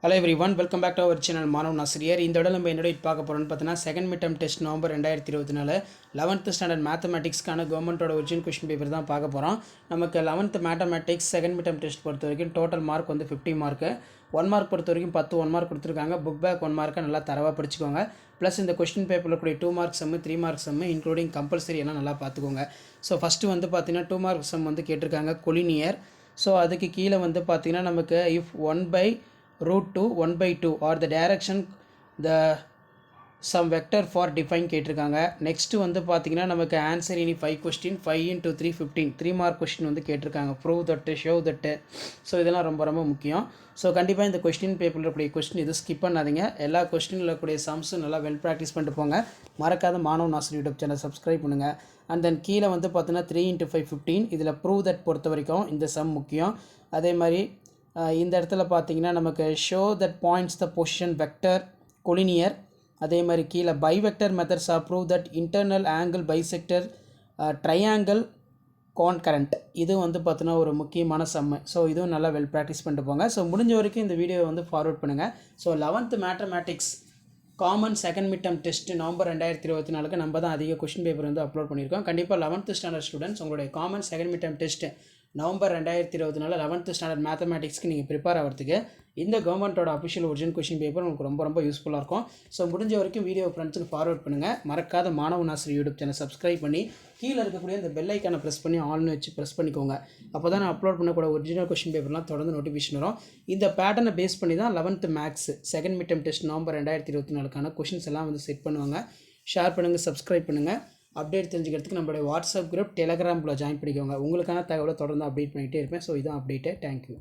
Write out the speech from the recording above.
Hello everyone, welcome back to our channel மாணவ ஆசிரியர். இந்த தடவை நம்ம என்னோட பார்க்க போறோம்னு பார்த்தீங்கன்னா second mid term test November 2024 11th standard மேத்தமேட்டிக்ஸ்க்கான கவர்மெண்டோட ஒரிஜினல் கொஸ்டின் பேப்பர் தான் பார்க்க போகிறோம். நமக்கு 11th mathematics second mid term test பொறுத்த வரைக்கும் டோட்டல் மார்க் வந்து 50 மார்க்கு. 1 மார்க் பொறுத்த வரைக்கும் 10 1 மார்க் கொடுத்துருக்காங்க. புக் பேக் 1 மார்க்கை நல்லா தரவாக படிச்சுக்கோங்க. ப்ளஸ் இந்த கொஸ்டின் பேப்பரில் கூடிய 2 மார்க் சம்மு 3 மார்க் சம்மு இன்க்ளூடிங் கம்பல்சரி எல்லாம் நல்லா பார்த்துக்கோங்க. ஸோ ஃபஸ்ட்டு வந்து பார்த்தீங்கன்னா 2 மார்க் சம் வந்து கேட்டிருக்காங்க கொலினியர். ஸோ அதுக்கு கீழே வந்து பார்த்தீங்கன்னா நமக்கு if 1/√2 1/2 or the direction the some vector for define கேட்டிருக்காங்க. நெக்ஸ்ட் வந்து பார்த்தீங்கன்னா நமக்கு ஆன்சர் இனி 5 கொஸ்டின் 5 × 3 15 3 மார்க் கொஸ்டின் வந்து கேட்டிருக்காங்க. ப்ரூவ் தட்டு ஷோ தட்டு. ஸோ இதெல்லாம் ரொம்ப ரொம்ப முக்கியம். ஸோ கண்டிப்பாக இந்த கொஸ்டின் பேப்பரில் இருக்கக்கூடிய கொஸ்டின் இது ஸ்கிப் பண்ணாதீங்க. எல்லா கொஸ்டினில் இருக்கக்கூடிய சம்ஸும் நல்லா வெல் ப்ராக்டிஸ் பண்ணிட்டு போங்க. மறக்காத மாணவ ஆசிரியர் யூடியூப் சேனல் சப்ஸ்கிரைப் பண்ணுங்கள். அண்ட் தென் கீழே வந்து பார்த்தீங்கன்னா 3 × 5 15 இதில் ப்ரூவ் தட் பொறுத்த வரைக்கும் இந்த சம் முக்கியம். அதே மாதிரி இந்த இடத்துல பார்த்தீங்கன்னா நமக்கு show that points the position vector collinear. அதே மாதிரி கீழே by vector methods or prove that internal angle bisector triangle concurrent. இது வந்து பார்த்தீங்கன்னா ஒரு முக்கியமான சம்மு. ஸோ இதுவும் நல்லா வெல் ப்ராக்டிஸ் பண்ணிட்டு போங்க. ஸோ முடிஞ்ச வரைக்கும் இந்த வீடியோவை வந்து ஃபார்வர்ட் பண்ணுங்கள். So 11th mathematics common second mid term test November 2024 நம்ம தான் அதிக கொஸ்டின் பேப்பர் வந்து அப்லோட் பண்ணியிருக்கோம். கண்டிப்பாக 11th ஸ்டாண்டர்ட் ஸ்டூடெண்ட்ஸ் உங்களுடைய common second mid term test November 2024 11th standard மேத்தமேட்டிக்ஸ்க்கு நீங்கள் ப்ரிப்பேர் ஆகிறதுக்கு இந்த கவர்மெண்ட்டோட அஃபிஷியல் ஒரிஜினல் கொஸ்டின் பேப்பர் உங்களுக்கு ரொம்ப ரொம்ப யூஸ்ஃபுல்லாக இருக்கும். ஸோ முடிஞ்ச வரைக்கும் வீடியோ ஃப்ரெண்ட்ஸுக்கு ஃபார்வர்ட் பண்ணுங்கள். மறக்காத மாணவ ஆசிரியர் யூடியூப் சேனல் சப்ஸ்கிரைப் பண்ணி கீழே இருக்கக்கூடிய இந்த பெல் ஐக்கானை ப்ரெஸ் பண்ணி ஆல்னு வச்சு ப்ரெஸ் பண்ணிக்கோங்க. அப்போ தான் நான் அப்லோட் பண்ணக்கூடிய ஒரிஜினல் கொஸ்டின் பேப்பர்லாம் தொடர்ந்து நோட்டிஃபிகேஷன் வரும். இந்த பேட்டர்னை பேஸ் பண்ணி தான் 11th maths second mid term test November 2024 questions எல்லாம் வந்து செட் பண்ணுவாங்க. ஷேர் பண்ணுங்கள், சப்ஸ்கிரைப் பண்ணுங்கள். அப்டேட் தெரிஞ்சுக்கிறதுக்கு நம்மளுடைய வாட்ஸ்அப் குரூப் டெலகிராமில் ஜாயின் பண்ணிக்கோங்க. உங்களுக்கான தகவலை தொடர்ந்து அப்டேட் பண்ணிகிட்டே இருப்பேன். ஸோ இதான் அப்டேட்டு. தேங்க்யூ.